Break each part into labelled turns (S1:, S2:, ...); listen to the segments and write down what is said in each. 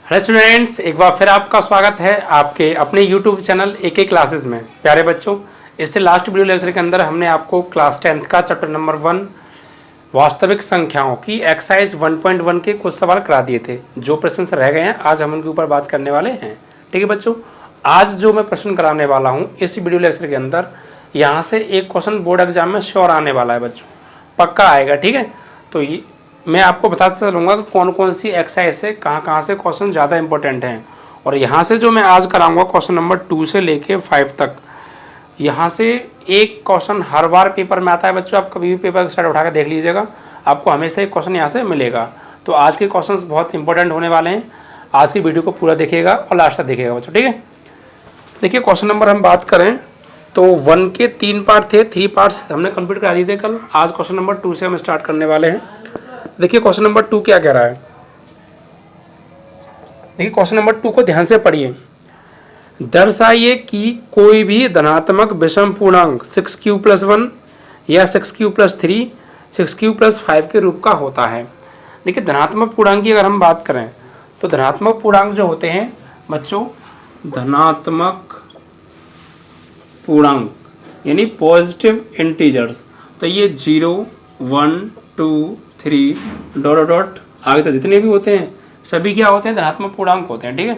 S1: Hello students, एक बार फिर आपका स्वागत है आपके अपने यूट्यूब चैनल एक क्लासेस में। प्यारे बच्चों, इससे लास्ट वीडियो लेक्चर के अंदर हमने आपको क्लास 10th का चैप्टर नंबर 1 वास्तविक संख्याओं की एक्सरसाइज 1.1 के कुछ सवाल करा दिए थे। जो प्रश्न रह गए हैं आज हम उनके ऊपर बात करने वाले हैं। ठीक है बच्चों, आज जो मैं प्रश्न कराने वाला हूँ इस वीडियो लेक्चर के अंदर, यहाँ से एक क्वेश्चन बोर्ड एग्जाम में श्योर आने वाला है बच्चों, पक्का आएगा। ठीक है, तो ये मैं आपको बता चलूँगा कि कौन कौन सी एक्सरसाइज से कहाँ से क्वेश्चन ज़्यादा इंपॉर्टेंट हैं। और यहाँ से जो मैं आज कराऊंगा क्वेश्चन नंबर 2 से लेके 5 तक, यहाँ से एक क्वेश्चन हर बार पेपर में आता है बच्चों। आप कभी भी पेपर का साइड उठा कर देख लीजिएगा, आपको हमेशा एक क्वेश्चन यहाँ से मिलेगा। तो आज के क्वेश्चंस बहुत इंपॉर्टेंट होने वाले हैं। आज की वीडियो को पूरा देखिएगा और लास्ट तक देखिएगा बच्चों। ठीक है, देखिए क्वेश्चन नंबर हम बात करें तो 1 के 3 पार्ट थे, 3 पार्ट्स हमने कंप्लीट करा दिए थे कल। आज क्वेश्चन नंबर 2 से हम स्टार्ट करने वाले हैं। देखिए क्वेश्चन नंबर 2 क्या कह रहा है। देखिए क्वेश्चन नंबर 2 को ध्यान से पढ़िए। दर्शाइए कि कोई भी धनात्मक विषम पूर्णांक 6q + 1 या 6q + 3 6q + 5 के रूप का होता है। देखिए धनात्मक पूर्णांक की अगर हम बात करें तो धनात्मक पूर्णांक जो होते हैं बच्चों, धनात्मक पूर्णांक यानी पॉजिटिव इंटीजर्स, तो ये 0 1 2 3 ... आगे तक जितने भी होते हैं सभी क्या होते हैं, धनात्मक पूर्णांक होते हैं। ठीक है,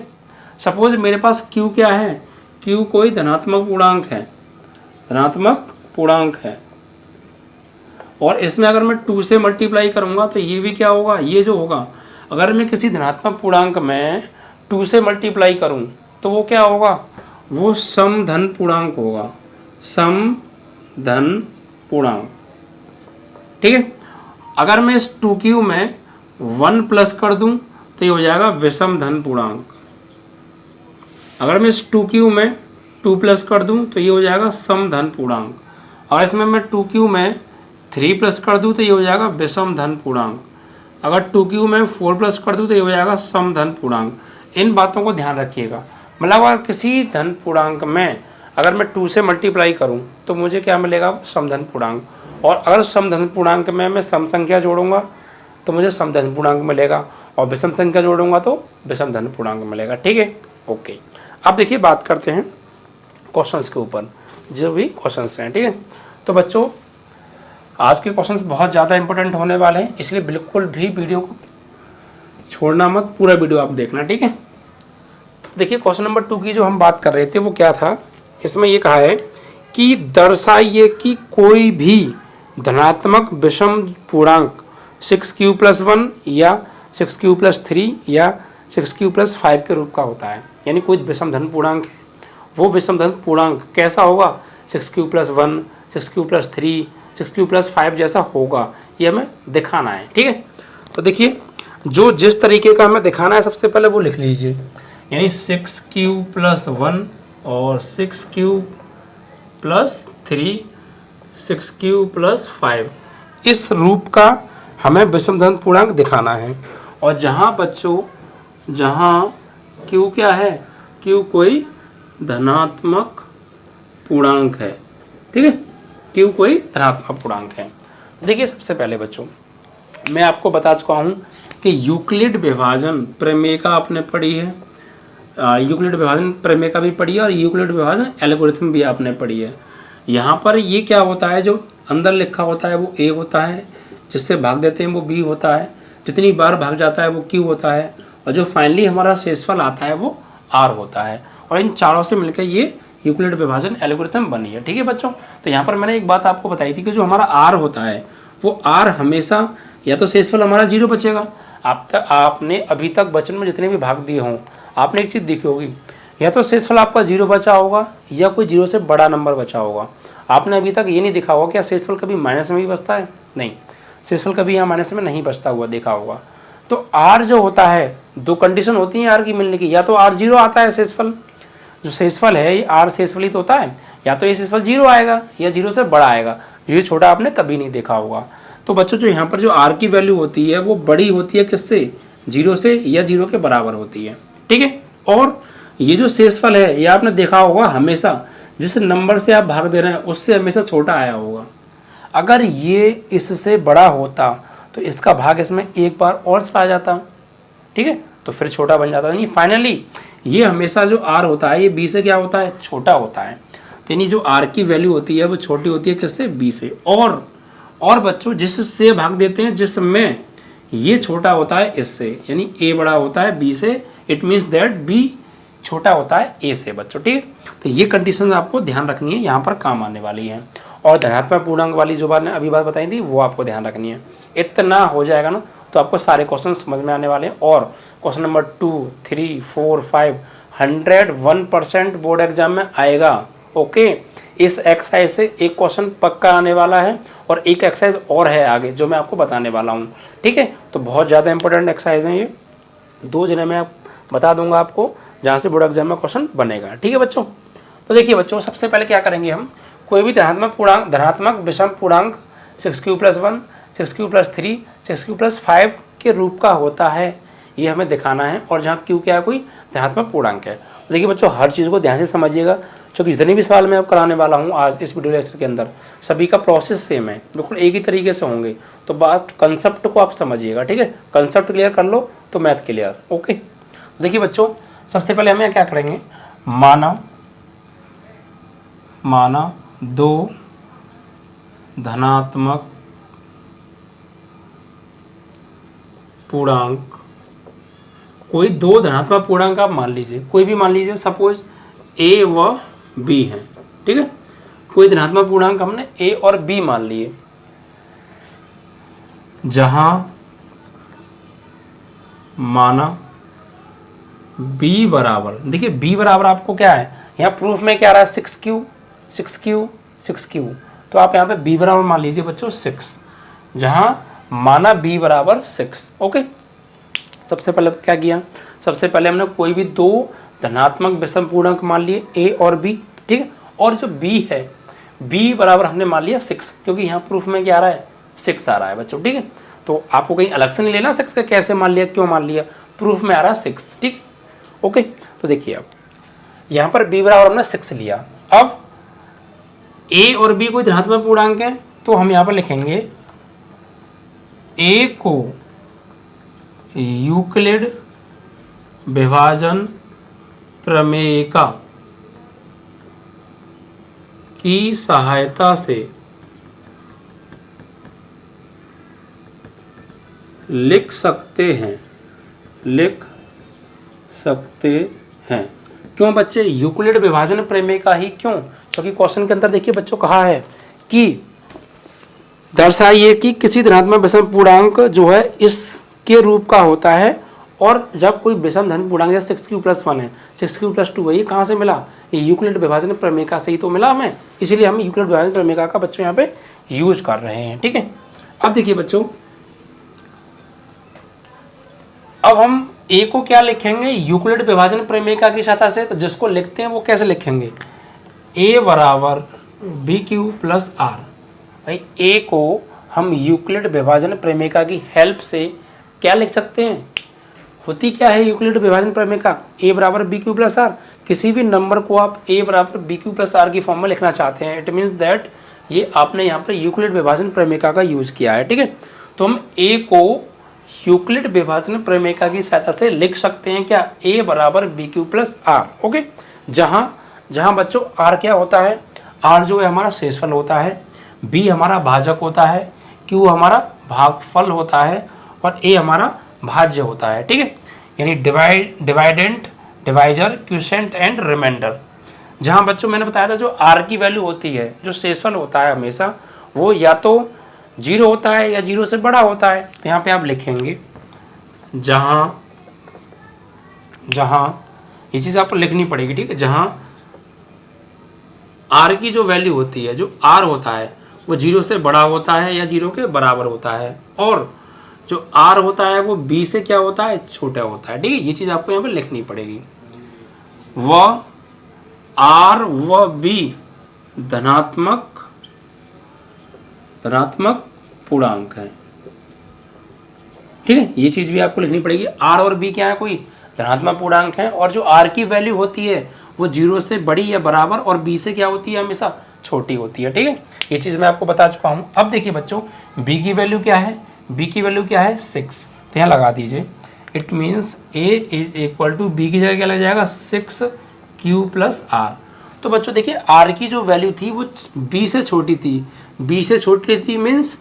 S1: सपोज मेरे पास q क्या है, q कोई धनात्मक पूर्णांक है, धनात्मक पूर्णांक है, और इसमें अगर मैं 2 से मल्टीप्लाई करूंगा तो ये भी क्या होगा, ये जो होगा, अगर मैं किसी धनात्मक पूर्णांक में 2 से मल्टीप्लाई करूं तो वो क्या होगा, वो समधन पूर्णांक होगा, समधन पूर्णांक। ठीक है, अगर मैं इस 2q में 1 प्लस कर दूं तो ये हो जाएगा विषम धन पूर्णांक। अगर मैं इस 2q में 2 प्लस कर दूं तो ये हो जाएगा समधन पूर्णांक। और इसमें मैं 2q में 3 प्लस कर दूं तो ये हो जाएगा विषम धन पूर्णांक। अगर 2q में 4 प्लस कर दूं तो ये हो जाएगा समधन पूर्णांक। इन बातों को ध्यान रखिएगा। मतलब अगर किसी धन पूर्णांक में अगर मैं 2 से मल्टीप्लाई करूं तो मुझे क्या मिलेगा, समधन पूर्णांक। और अगर समधन पूर्णांक में मैं सम संख्या जोड़ूंगा तो मुझे समधन पूर्णांक मिलेगा, और विषम संख्या जोड़ूंगा तो विषम धन पूर्णांक मिलेगा। ठीक है, ओके। अब देखिए बात करते हैं क्वेश्चंस के ऊपर, जो भी क्वेश्चंस हैं। ठीक है, तो बच्चों आज के क्वेश्चंस बहुत ज़्यादा इंपॉर्टेंट होने वाले हैं, इसलिए बिल्कुल भी वीडियो को छोड़ना मत, पूरा वीडियो आप देखना। ठीक है, देखिए क्वेश्चन नंबर 2 की जो हम बात कर रहे थे वो क्या था, इसमें ये कहा है कि दर्शाइए कि कोई भी धनात्मक विषम पूर्णांक 6q + 1 या 6q + 3 या 6q + 5 के रूप का होता है। यानी कोई विषम धन पूर्णांक है, वो विषम धन पूर्णांक कैसा होगा, 6q + 1 6q + 3 6q + 5 जैसा होगा, ये हमें दिखाना है। ठीक है, तो देखिए जो जिस तरीके का हमें दिखाना है सबसे पहले वो लिख लीजिए। यानी 6q + 1 और 6q + 3 6q + 5 इस रूप का हमें विषम धन पूर्णांक दिखाना है। और जहाँ बच्चों, जहाँ q क्या है, q कोई धनात्मक पूर्णांक है। ठीक है, q कोई धनात्मक पूर्णांक है। देखिए सबसे पहले बच्चों मैं आपको बता चुका हूँ कि यूक्लिड विभाजन प्रमेयिका आपने पढ़ी है, यूक्लिड विभाजन प्रमेयिका भी पढ़ी है, और यूक्लिड विभाजन एल्गोरिथम भी आपने पढ़ी है। यहाँ पर ये क्या होता है, जो अंदर लिखा होता है वो a होता है, जिससे भाग देते हैं वो b होता है, जितनी बार भाग जाता है वो q होता है, और जो फाइनली हमारा शेषफल आता है वो r होता है। और इन चारों से मिलकर ये यूक्लिड विभाजन एल्गोरिथम बनी है। ठीक है बच्चों, तो यहाँ पर मैंने एक बात आपको बताई थी कि जो हमारा r होता है वो r हमेशा या तो शेषफल हमारा 0 बचेगा। आपने अभी तक बचपन में जितने भी भाग दिए हों, आपने एक चीज़ देखी होगी, या तो शेषफल आपका 0 बचा होगा या कोई 0 से बड़ा नंबर बचा होगा। आपने अभी तक ये नहीं देखा होगा क्या शेषफल कभी माइनस में भी बचता है, नहीं, शेषफल कभी यहाँ माइनस में नहीं बचता हुआ देखा होगा। तो r जो होता है, दो कंडीशन होती हैं r की मिलने की, या तो r0 आता है शेषफल, जो शेषफल है ये r शेषफल ही तो होता है, या तो ये शेषफल 0 आएगा या 0 से बड़ा आएगा, ये छोटा आपने कभी नहीं देखा होगा। तो बच्चों जो यहाँ पर जो r की वैल्यू होती है वो बड़ी होती है किससे, 0 से, या 0 के बराबर होती है। ठीक है, और ये जो शेषफल है ये आपने देखा होगा हमेशा जिस नंबर से आप भाग दे रहे हैं उससे हमेशा छोटा आया होगा। अगर ये इससे बड़ा होता तो इसका भाग इसमें एक बार और आ जाता। ठीक है, तो फिर छोटा बन जाता है। यानी फाइनली ये हमेशा जो r होता है ये b से क्या होता है, छोटा होता है। तो यानी जो r की वैल्यू होती है वो छोटी होती है किससे, b से। और बच्चों जिससे भाग देते हैं जिसमें ये छोटा होता है इससे, यानी a बड़ा होता है b से, इट मीन्स दैट b छोटा होता है a से बच्चों, ठीक है। तो ये कंडीशन आपको ध्यान रखनी है, यहाँ पर काम आने वाली है। और धनात्मक पूर्णांक वाली जो बात अभी बात बताई थी वो आपको ध्यान रखनी है। इतना हो जाएगा ना तो आपको सारे क्वेश्चन समझ में आने वाले हैं। और क्वेश्चन नंबर 2, 3, 4, 5 101% बोर्ड एग्जाम में आएगा। ओके, इस एक्सरसाइज से एक क्वेश्चन पक्का आने वाला है और एक एक्सरसाइज और है आगे जो मैं आपको बताने वाला हूँ, ठीक है। तो बहुत ज़्यादा इंपॉर्टेंट एक्सरसाइज है ये, 2 जने मैं बता दूंगा आपको जहाँ से बोर्ड एग्जाम में क्वेश्चन बनेगा, ठीक है बच्चों। तो देखिए बच्चों, सबसे पहले क्या करेंगे हम, कोई भी धनात्मक विषम पूर्णांक 6q + 1, 6q + 3, 6q + 5 के रूप का होता है, ये हमें दिखाना है। और जहाँ q क्या है, कोई धनात्मक पूर्णांक है। तो देखिए बच्चों, हर चीज़ को ध्यान से समझिएगा, क्योंकि जितने भी सवाल मैं अब कराने वाला हूँ आज इस वीडियो लेक्चर के अंदर, सभी का प्रोसेस सेम है, बिल्कुल एक ही तरीके से होंगे। तो बात कंसेप्ट को आप समझिएगा, ठीक है। कंसेप्ट क्लियर कर लो तो मैथ क्लियर। ओके, देखिए बच्चों, सबसे पहले हमें क्या करेंगे, माना 2 धनात्मक पूर्णांक, कोई 2 धनात्मक पूर्णांक आप मान लीजिए, कोई भी मान लीजिए, सपोज a व b है, ठीक है। कोई धनात्मक पूर्णांक हमने a और b मान लिए, जहां माना b बराबर, देखिए b बराबर आपको क्या है, यहाँ प्रूफ में क्या आ रहा है, 6q, तो आप यहाँ पे b बराबर मान लीजिए बच्चों 6, जहां माना b बराबर 6। ओके, सबसे पहले क्या किया, सबसे पहले हमने कोई भी 2 धनात्मक विषम पूर्णांक मान लिए a और b, ठीक है। और जो b है, b बराबर हमने मान लिया 6, क्योंकि यहाँ प्रूफ में क्या आ रहा है, 6 आ रहा है बच्चों, ठीक है। तो आपको कहीं अलग से नहीं लेना 6 का, कैसे मान लिया, क्यों मान लिया, प्रूफ में आ रहा है 6, ठीक। ओके, तो देखिए अब यहाँ पर b बराबर हमने 6 लिया। अब a और b कोई धनात्मक पूर्णांक है, तो हम यहाँ पर लिखेंगे a को यूक्लिड विभाजन प्रमेय की सहायता से लिख सकते हैं। क्यों बच्चे, यूक्लिड विभाजन प्रमेय का ही क्यों, क्योंकि क्वेश्चन के अंदर देखिए बच्चों कहा है कि दर्शाइए कि किसी धनात्मक विषम पूर्णांक जो है इसके रूप का होता है। और जब कोई विषम धन पूर्णांक जैसे 6q + 1 है, 6q + 2 है, ये कहाँ से मिला, ये यूक्लिड विभाजन प्रमेय का से ही तो मिला हमें, इसीलिए हम यूक्लिड विभाजन प्रमेय का बच्चों यहाँ पे यूज कर रहे हैं, ठीक है। अब देखिए बच्चों, अब हम a को क्या लिखेंगे, यूक्लिड विभाजन प्रमेय की सहायता से। तो जिसको लिखते हैं वो कैसे लिखेंगे, a बराबर bq + r। भाई a को हम यूक्लिड विभाजन प्रमेय की हेल्प से क्या लिख सकते हैं, होती क्या है यूक्लिड विभाजन प्रमेय का, a बराबर bq + r। किसी भी नंबर को आप a बराबर bq + r की फॉर्म में लिखना चाहते हैं, इट मीन्स दैट ये आपने यहाँ पर यूक्लिड विभाजन प्रमेय का यूज किया है, ठीक है। तो हम a को यूक्लिड विभाजन प्रमेय की सहायता से लिख सकते हैं क्या, a बराबर bq + r। ओके, जहाँ बच्चों r क्या होता है, r जो है हमारा शेषफल होता है, b हमारा भाजक होता है, q हमारा भागफल होता है और a हमारा भाज्य होता है, ठीक है। यानी dividend, divisor, quotient and remainder. जहाँ बच्चों मैंने बताया था जो r की वैल्यू होती है, जो शेषफल होता है हमेशा वो या तो 0 होता है या 0 से बड़ा होता है। तो यहाँ पे आप लिखेंगे जहाँ ये चीज़ आपको लिखनी पड़ेगी, ठीक है। जहाँ r की जो वैल्यू होती है, जो r होता है वो 0 से बड़ा होता है या 0 के बराबर होता है, और जो r होता है वो b से क्या होता है, छोटा होता है, ठीक है। ये चीज़ आपको यहाँ पे लिखनी पड़ेगी। वह r व b धनात्मक पूर्णांक है, ठीक है। ये चीज़ भी आपको लिखनी पड़ेगी। r और b क्या है, कोई धनात्मक पूर्णांक है, और जो r की वैल्यू होती है वो 0 से बड़ी या बराबर और b से क्या होती है, हमेशा छोटी होती है, ठीक है। ये चीज़ मैं आपको बता चुका हूँ। अब देखिए बच्चों, b की वैल्यू क्या है, b की वैल्यू क्या है 6, तो यहाँ लगा दीजिए, it means A is equal to B की जगह क्या लग जाएगा 6q प्लस आर। तो बच्चों देखिए आर की जो वैल्यू थी वो बी से छोटी थी, बी से छोटी थी मीन्स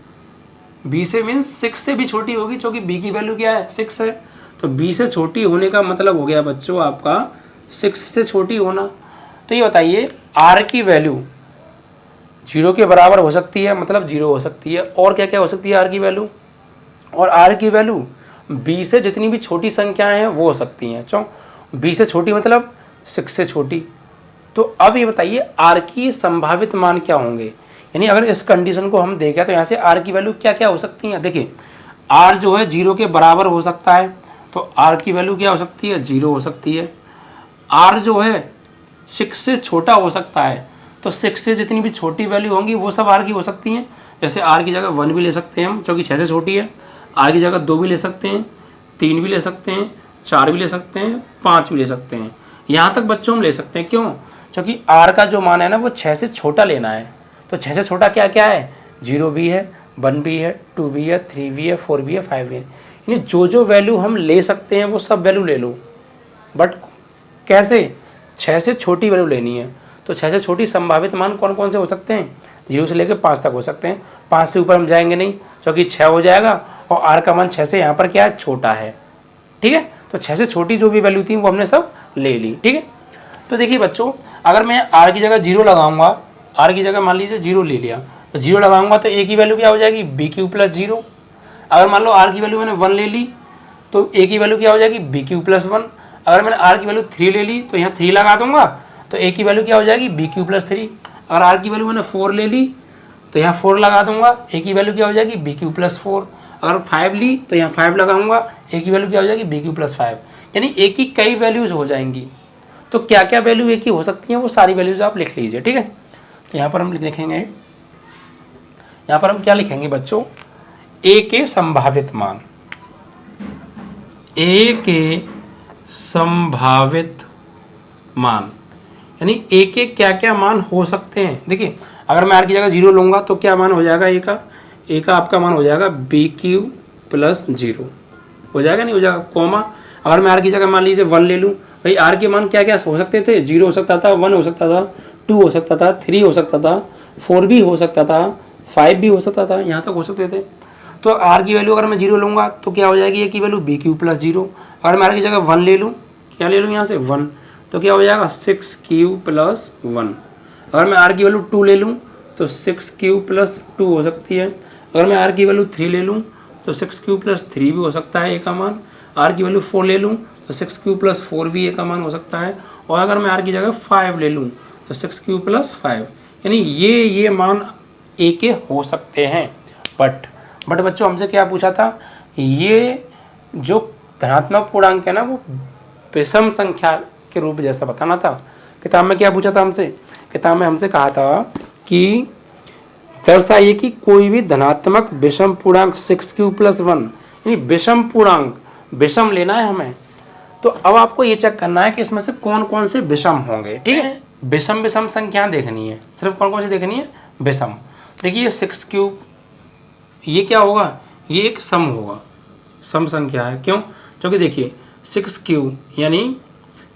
S1: बी से मीन्स 6 से भी छोटी होगी, क्योंकि बी की वैल्यू क्या है 6 है। तो बी से छोटी होने का मतलब हो गया बच्चों आपका 6 से छोटी होना। तो ये बताइए आर की वैल्यू 0 के बराबर हो सकती है, मतलब 0 हो सकती है, और क्या क्या हो सकती है आर की वैल्यू, और आर की वैल्यू बी से जितनी भी छोटी संख्याएं हैं वो हो सकती हैं। क्यों? बी से छोटी मतलब 6 से छोटी। तो अब ये बताइए आर की संभावित मान क्या होंगे, यानी अगर इस कंडीशन को हम देखें तो यहाँ से आर की वैल्यू क्या क्या हो सकती हैं। देखिए आर जो है 0 के बराबर हो सकता है, तो आर की वैल्यू क्या हो सकती है 0 हो सकती है। आर जो है 6 से छोटा हो सकता है, तो 6 से जितनी भी छोटी वैल्यू होंगी वो सब आर की हो सकती हैं। जैसे आर की जगह 1 भी ले सकते हैं हम, क्योंकि 6 से छोटी है। आर की जगह 2 भी ले सकते हैं, 3 भी ले सकते हैं, 4 भी ले सकते हैं, 5 भी ले सकते हैं, यहाँ तक बच्चों हम ले सकते हैं। क्यों? क्योंकि आर का जो मान है ना वो 6 से छोटा लेना है। तो 6 से छोटा क्या क्या है, 0 भी है, 1 भी है, 2 भी है, 3 भी है, 4 भी है, 5 भी है। यानी जो जो वैल्यू हम ले सकते हैं वो सब वैल्यू ले लो, बट कैसे, 6 से छोटी वैल्यू लेनी है। तो 6 से छोटी संभावित मान कौन कौन से हो सकते हैं, 0 से लेकर 5 तक हो सकते हैं। 5 से ऊपर हम जाएंगे नहीं, क्योंकि 6 हो जाएगा और आर का मान 6 से यहाँ पर क्या है छोटा है। ठीक है, तो 6 से छोटी जो भी वैल्यू थी वो हमने सब ले ली। ठीक है, तो देखिए बच्चों अगर मैं आर की जगह 0 लगाऊंगा, आर की जगह मान लीजिए 0 ले लिया, तो 0 लगाऊंगा तो ए की वैल्यू क्या हो जाएगी बी क्यू प्लस 0। अगर मान लो आर की वैल्यू मैंने 1 ले ली तो ए की वैल्यू क्या हो जाएगी बी क्यू प्लस 1। अगर मैंने आर की वैल्यू 3 ले ली तो यहाँ 3 लगा दूंगा, तो ए की वैल्यू क्या हो जाएगी बी क्यू प्लस 3। अगर आर की वैल्यू मैंने 4 ले ली तो यहाँ 4 लगा दूंगा, ए की वैल्यू क्या हो जाएगी बी क्यू प्लस 4। अगर 5 ली तो यहाँ 5 लगाऊंगा, ए की वैल्यू क्या हो जाएगी बी क्यू प्लस 5। यानी ए की कई वैल्यूज हो जाएंगी। तो क्या क्या वैल्यू ए की हो सकती हैं वो सारी वैल्यूज आप लिख लीजिए। ठीक है, तो यहाँ पर हम लिखेंगे, यहाँ पर हम क्या लिखेंगे बच्चों, ए के संभावित मान, ए के संभावित मान, यानी ए के क्या क्या मान हो सकते हैं। देखिए अगर मैं आर की जगह 0 लूँगा तो क्या मान हो जाएगा ए का आपका मान हो जाएगा बी क्यू प्लस 0 हो जाएगा, नहीं हो जाएगा, कॉमा। अगर मैं आर की जगह मान लीजिए 1 ले लूँ, भाई आर के मान क्या क्या हो सकते थे, 0 हो सकता था, 1 हो सकता था, 2 हो सकता था, 3 हो सकता था, 4 भी हो सकता था, 5 भी हो सकता था, यहाँ तक हो सकते थे। तो आर की वैल्यू अगर मैं 0 लूँगा तो क्या हो जाएगी ए की वैल्यू बी क्यू प्लस 0। अगर मैं आर की जगह 1 ले लूँ, क्या ले लूँ यहाँ से 1, तो क्या हो जाएगा 6q प्लस 1। अगर मैं आर की वैल्यू 2 ले लूँ तो 6q प्लस 2 हो सकती है। अगर मैं आर की वैल्यू 3 ले लूँ तो 6q प्लस 3 भी हो सकता है ए का मान। आर की वैल्यू 4 ले लूँ तो 6q प्लस 4 भी ए का मान हो सकता है। और अगर मैं आर की जगह 5 ले लूँ तो 6q प्लस 5, यानी ये मान ए के हो सकते हैं। बट बच्चों हमसे क्या पूछा था, ये जो धनात्मक पूर्णांक है ना वो विषम संख्या के रूप जैसा बताना था। किताब में क्या पूछा था हमसे, किताब में हमसे कहा था कि दर्शाइए कि कोई भी धनात्मक विषम पूर्णांक 6q प्लस 1, यानी विषम पूर्णांक, विषम लेना है हमें। तो अब आपको ये चेक करना है कि इसमें से कौन कौन से विषम होंगे। ठीक है, विषम विषम संख्या देखनी है, सिर्फ कौन कौन सी देखनी है, विषम। देखिए 6q ये क्या होगा, ये एक सम होगा, सम संख्या है। क्यों? क्योंकि देखिए 6q यानी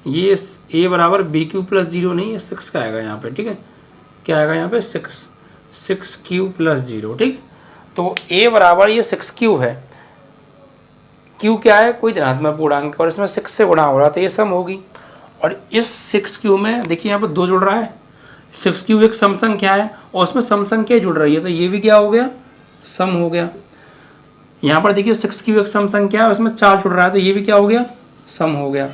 S1: ये a बराबर बी क्यू प्लस 0 नहीं, ये 6 का आएगा यहाँ पे। ठीक है, क्या आएगा यहाँ पे 6q प्लस 0। ठीक, तो a बराबर ये 6q है, q क्या है, कोई धनात्मक पूर्णांक, और इसमें 6 से गुणा हो रहा है तो ये सम होगी। और इस 6q में देखिए यहाँ पर 2 जुड़ रहा है, 6q एक सम संख्या है और उसमें सम संख्या जुड़ रही है, तो ये भी क्या हो गया, सम हो गया। यहाँ पर देखिए 6q एक सम संख्या है, उसमें 4 जुड़ रहा है, तो ये भी क्या हो गया, सम हो गया।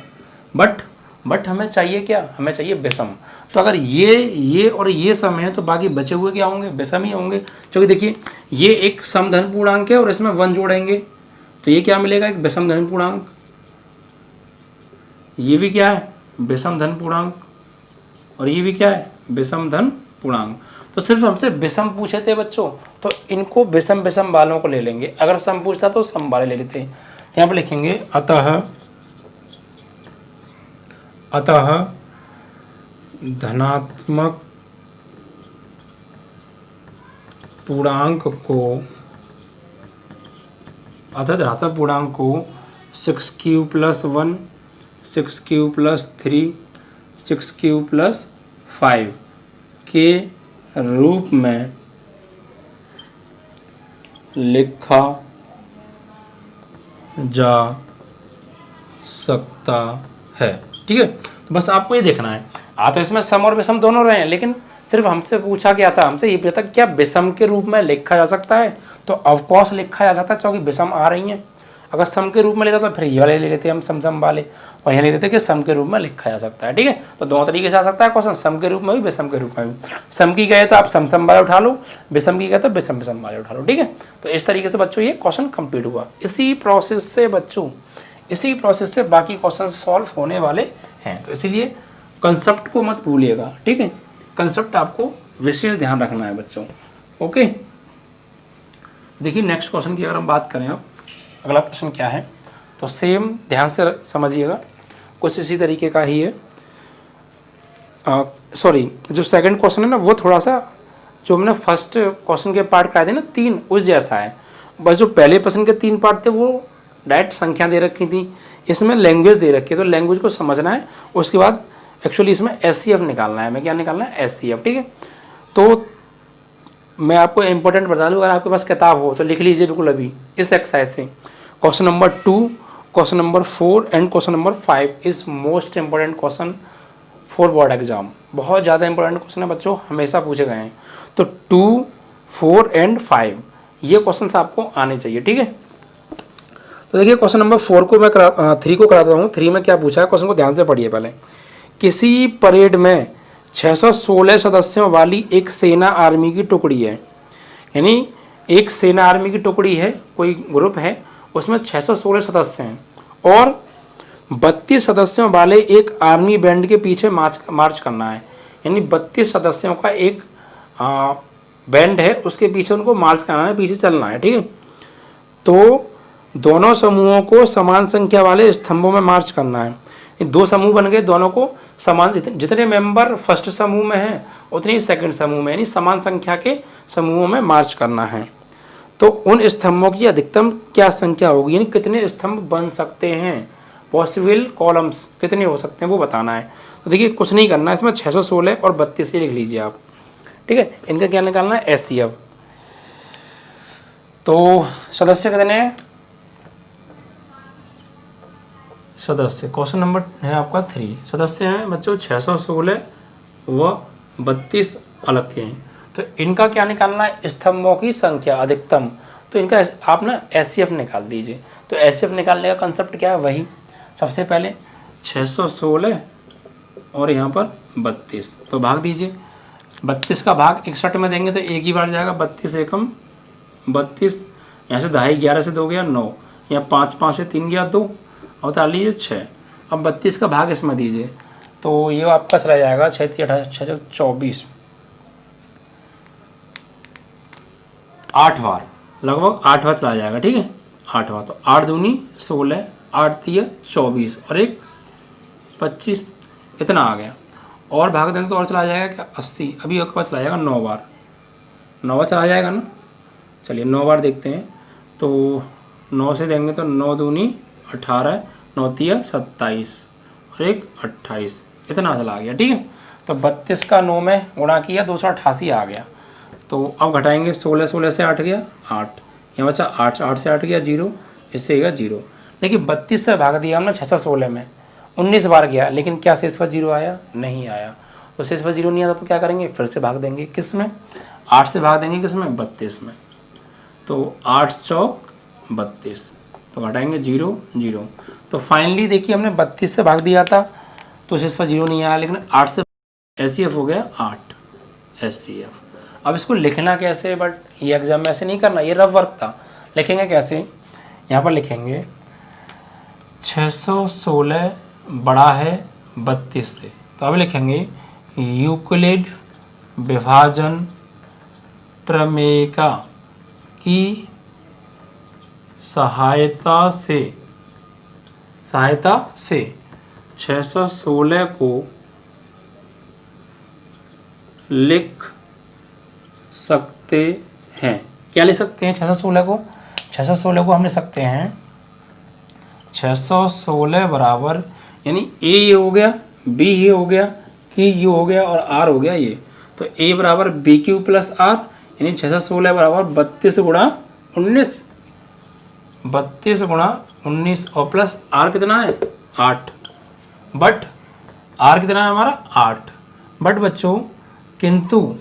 S1: बट हमें चाहिए क्या, हमें चाहिए विषम। तो अगर ये और ये सम है तो बाकी बचे हुए क्या होंगे, विषम ही होंगे। क्योंकि देखिए ये एक समधन पूर्णांक है और इसमें 1 जोड़ेंगे तो ये क्या मिलेगा, एक विषम धन पूर्णांक। ये भी क्या है, विषम धन पूर्णांक, और ये भी क्या है, विषम धन पूर्णांक। तो सिर्फ हमसे विषम पूछे थे बच्चों, तो इनको विषम विषम वालों को ले लेंगे। अगर सम पूछता तो सम वाले ले लेते। यहाँ पर लिखेंगे अतः धनात्मक पूर्णांक को 6 cube plus 1, 6 cube plus 3, 6 cube plus 5 के रूप में लिखा जा सकता है। ठीक है, तो बस आपको ये देखना है। तो इसमें सम और विषम दोनों रहे हैं, लेकिन सिर्फ हमसे पूछा गया था, हमसे ये पूछा क्या विषम के रूप में लिखा जा सकता है, तो ऑफकोर्स लिखा जा सकता है क्योंकि विषम आ रही हैं। अगर सम के रूप में लेता तो फिर ये वाले ले लेते हम सम वाले, और यहाँ ले लेते कि सम के रूप में लिखा जा सकता है। ठीक है, तो दोनों तरीके से आ सकता है क्वेश्चन, सम के रूप में भी विषम के रूप में भी। सम की गए तो आप सम वाले उठा लो, विषम की गए तो विषम वाले उठा लो। ठीक है, तो इस तरीके से बच्चों ये क्वेश्चन कंप्लीट हुआ। इसी प्रोसेस से बच्चों, इसी प्रोसेस से बाकी क्वेश्चन सॉल्व होने वाले हैं, तो इसीलिए कंसेप्ट को मत भूलिएगा। ठीक है, कंसेप्ट आपको विशेष ध्यान रखना है बच्चों। ओके, देखिए नेक्स्ट क्वेश्चन की अगर हम बात करें, अब अगला क्वेश्चन क्या है, तो सेम ध्यान से समझिएगा, कुछ इसी तरीके का ही है। सॉरी, जो सेकंड क्वेश्चन है ना, वो थोड़ा सा जो हमने फर्स्ट क्वेश्चन के पार्ट कराए थे ना 3, उस जैसा है। बस जो पहले प्रश्न के 3 पार्ट थे वो डायरेक्ट संख्या दे रखी थी, इसमें लैंग्वेज दे रखी है, तो लैंग्वेज को समझना है। उसके बाद एक्चुअली इसमें SCF निकालना है, हमें क्या निकालना है, SCF। ठीक है, तो मैं आपको इंपॉर्टेंट बता दूँ, अगर आपके पास किताब हो तो लिख लीजिए बिल्कुल अभी इस एक्सरसाइज से। Question number 2, question number 4 and question number 5 is most important question for board exam. बहुत ज़्यादा इंपॉर्टेंट क्वेश्चन है बच्चों, हमेशा पूछे गए हैं। तो 2, 4 एंड 5 ये क्वेश्चन आपको आने चाहिए। ठीक है, तो देखिए क्वेश्चन नंबर 4 को मैं 3 को कराता हूँ। 3 में क्या पूछा है, क्वेश्चन को ध्यान से पढ़िए पहले। किसी परेड में 616 सदस्यों वाली एक सेना आर्मी की टुकड़ी है, यानी एक सेना आर्मी की टुकड़ी है, कोई ग्रुप है, उसमें 616 सदस्य हैं, और 32 सदस्यों वाले एक आर्मी बैंड के पीछे मार्च करना है। यानी 32 सदस्यों का एक बैंड है, उसके पीछे उनको मार्च करना है, पीछे चलना है। ठीक है, तो दोनों समूहों को समान संख्या वाले स्तंभों में मार्च करना है। 2 समूह बन गए, दोनों को समान, जितने मेंबर फर्स्ट समूह में हैं उतने ही सेकंड समूह में, यानी समान संख्या के समूहों में मार्च करना है। तो उन स्तंभों की अधिकतम क्या संख्या होगी, यानी कितने स्तंभ बन सकते हैं, पॉसिबल कॉलम्स कितने हो सकते हैं वो बताना है। तो देखिए कुछ नहीं करना है, इसमें 616 और 32 लिख लीजिए आप। ठीक है, इनका क्या निकालना है, SCF। तो सदस्य कितने हैं, सदस्य क्वेश्चन नंबर है आपका 3, सदस्य हैं बच्चों 616 व 32 अलग के हैं। तो इनका क्या निकालना है, स्तंभों की संख्या अधिकतम। तो इनका आप ना SCF निकाल दीजिए। तो SCF निकालने का कंसेप्ट क्या है, वही सबसे पहले 616 और यहाँ पर 32, तो भाग दीजिए। 32 का भाग 61 में देंगे तो एक ही बार जाएगा, 32 एकम 32, यहाँ से 2 11 से 2 गया 9, यहाँ 5 5 से 3 गया 2, और उतार लीजिए 6। अब 32 का भाग इसमें दीजिए, तो ये आपका चला जाएगा 6 3 18 6 24, 8 बार, लगभग 8 बार चला जाएगा। ठीक है, 8 बार, तो 8 दूनी 16, 8 3 24 और 1 25, इतना आ गया। और भाग देने से और चला जाएगा क्या, 80। अभी एक बार चला जाएगा 9 बार, 9 बार चला जाएगा ना। चलिए 9 बार देखते हैं, तो 9 से देंगे तो 9 दूनी 18, 9 3 27 और 1 28, इतना चला गया। ठीक है, तो 32 का 9 में गुणा किया 288 आ गया। तो अब घटाएंगे, 16 से 8 गया 8, यहाँ बचा 8 8 से 8 गया 0, इससे गया 0। देखिए 32 से भाग दिया हमने 616 में, 19 बार गया, लेकिन क्या शेष पर 0 आया, नहीं आया। तो शेष पर 0 नहीं आता तो क्या करेंगे, फिर से भाग देंगे, किस में, 8 से भाग देंगे, किस में, 32 में। तो 8 चौक 32, तो घटाएंगे 0 0। तो फाइनली देखिए हमने 32 से भाग दिया था तो शेष पर 0 नहीं आया, लेकिन 8 से SCF हो गया 8 SCF। अब इसको लिखना कैसे, बट ये एग्जाम में ऐसे नहीं करना, ये रफ वर्क था। लिखेंगे कैसे, यहाँ पर लिखेंगे 616 बड़ा है 32 से, तो अब लिखेंगे यूक्लिड विभाजन प्रमेयिका की सहायता से 616 को लिख सकते हैं। क्या लिख सकते हैं 616 को, 616 को हम लिख सकते हैं 616 बराबर, यानी ए ये हो गया, बी ये हो गया, की ये हो गया और आर हो गया ये। तो ए बराबर बी क्यू प्लस आर, यानी 616 बराबर 32 गुणा 19, 32 गुणा 19 और प्लस आर कितना है 8, बट आर कितना है हमारा 8, बट बच्चों किंतु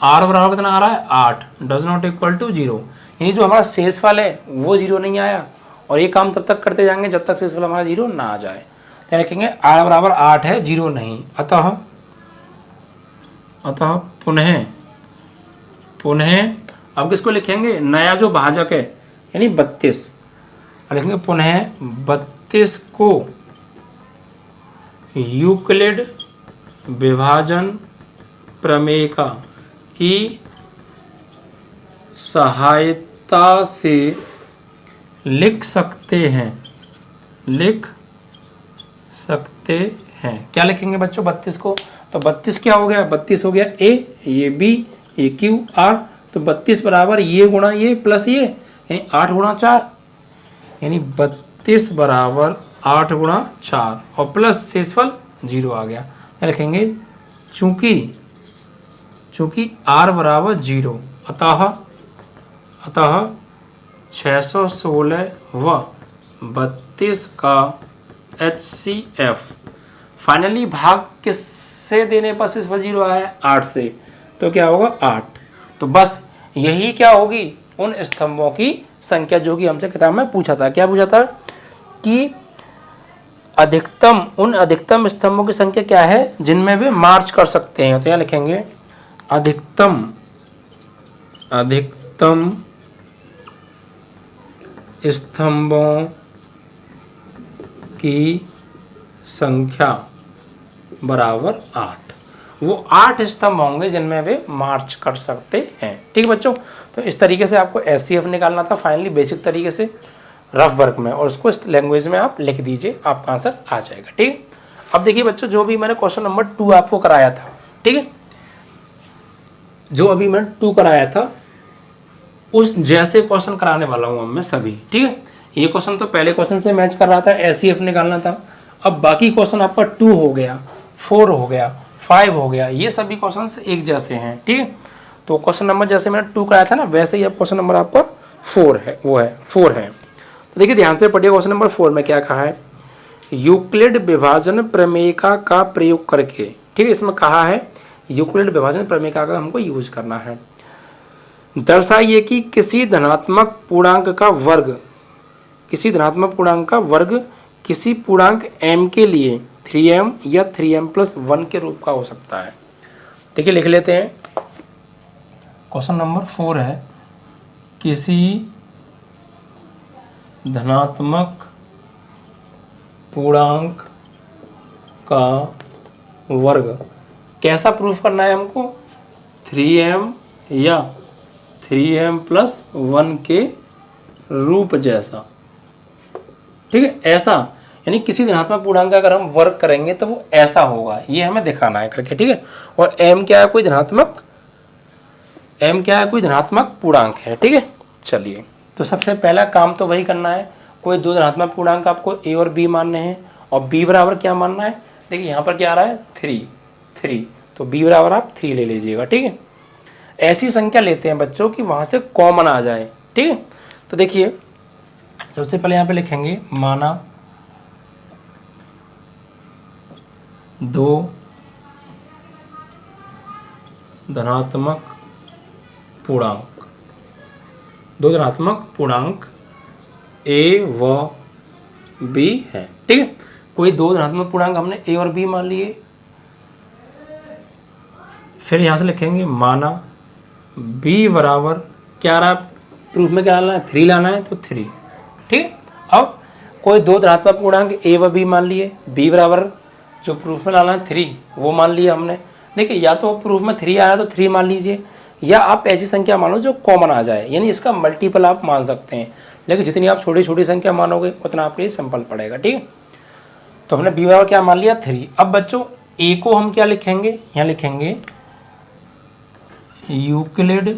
S1: आर बराबर कितना आ रहा है 8, डज नॉट इक्वल टू 0, यानी जो हमारा शेषफल है वो 0 नहीं आया। और ये काम तब तक करते जाएंगे जब तक शेषफल हमारा 0 ना आ जाए। तो लिखेंगे आर बराबर 8 है, 0 नहीं। अतः पुनः अब किसको लिखेंगे, नया जो भाजक है यानी 32, लिखेंगे पुनः 32 को यूक्लिड विभाजन प्रमेय की सहायता से लिख सकते हैं। क्या लिखेंगे बच्चों 32 को, तो 32 क्या हो गया, 32 हो गया ए, ये बी, ये क्यू, आर। तो 32 बराबर ये गुणा ये प्लस ये, यानी 8 गुणा 4, यानी 32 बराबर 8 गुणा 4 और प्लस शेषफल 0 आ गया। क्या लिखेंगे, चूंकि आर बराबर 0, अतः 616 व 32 का HCF फाइनली भाग किससे देने पर शेषफल 0 आया है 8 से, तो क्या होगा 8। तो बस यही क्या होगी उन स्तंभों की संख्या जो कि हमसे किताब में पूछा था। क्या पूछा था कि उन अधिकतम स्तंभों की संख्या क्या है जिनमें वे मार्च कर सकते हैं। तो यहाँ लिखेंगे अधिकतम स्तंभों की संख्या बराबर 8। वो 8 स्तंभ होंगे जिनमें वे मार्च कर सकते हैं। ठीक है बच्चों, तो इस तरीके से आपको SCF निकालना था फाइनली बेसिक तरीके से रफ वर्क में, और उसको इस लैंग्वेज में आप लिख दीजिए, आपका आंसर आ जाएगा। ठीक है, अब देखिए बच्चों जो भी मैंने क्वेश्चन नंबर 2 आपको कराया था, ठीक है, जो अभी मैंने 2 कराया था उस जैसे क्वेश्चन कराने वाला हूँ मैं सभी। ठीक है, ये क्वेश्चन तो पहले क्वेश्चन से मैच कर रहा था, SCF निकालना था। अब बाकी क्वेश्चन आपका 2 हो गया, 4 हो गया, 5 हो गया, ये सभी क्वेश्चन एक जैसे हैं। ठीक है, तो क्वेश्चन नंबर जैसे मैंने 2 कराया था ना, वैसे ही अब क्वेश्चन नंबर आपका 4 है, वो है 4 है। तो देखिए ध्यान से पढ़िए, क्वेश्चन नंबर 4 में क्या कहा है, यूक्लिड विभाजन प्रमेय का प्रयोग करके। ठीक है, इसमें कहा है यूक्लिड विभाजन प्रमेय का हमको यूज करना है। दर्शाइए कि किसी धनात्मक पूर्णांक का वर्ग किसी पूर्णांक m के लिए 3m या 3m+1 के रूप का हो सकता है। देखिए लिख लेते हैं, क्वेश्चन नंबर 4 है, किसी धनात्मक पूर्णांक का वर्ग कैसा प्रूफ करना है हमको, 3m या 3m+1 के रूप जैसा। ठीक है, ऐसा यानी किसी धनात्मक पूर्णांक का अगर हम वर्ग करेंगे तो वो ऐसा होगा, ये हमें दिखाना है करके। ठीक है, और m क्या है, कोई धनात्मक पूर्णांक है। ठीक है, चलिए तो सबसे पहला काम तो वही करना है, कोई 2 धनात्मक पूर्णांक आपको a और b मानने हैं, और b बराबर क्या मानना है, देखिए यहाँ पर क्या आ रहा है 3, तो b बराबर आप 3 ले लीजिएगा। ठीक है, ऐसी संख्या लेते हैं बच्चों कि वहाँ से कॉमन आ जाए। ठीक है, तो देखिए सबसे पहले यहाँ पे लिखेंगे माना 2 धनात्मक पूर्णांक a व b है। ठीक है, कोई 2 धनात्मक पूर्णांक हमने a और b मान लिए। फिर यहाँ से लिखेंगे माना b बराबर क्या रहा, प्रूफ में क्या लाना है 3 लाना है, तो 3। ठीक है, अब कोई 2 धनात्मक पूर्णांक a व b मान लिए, b बराबर जो प्रूफ में लाना है 3 वो मान लिया हमने। देखिए या तो प्रूफ में 3 आया तो 3 मान लीजिए, या आप ऐसी संख्या मानो जो कॉमन आ जाए, यानी इसका मल्टीपल आप मान सकते हैं, लेकिन जितनी आप छोटी छोटी संख्या मानोगे उतना आपके लिए सिंपल पड़ेगा। ठीक है, तो हमने b बराबर क्या मान लिया 3। अब बच्चों a को हम क्या लिखेंगे, यहाँ लिखेंगे यूक्लिड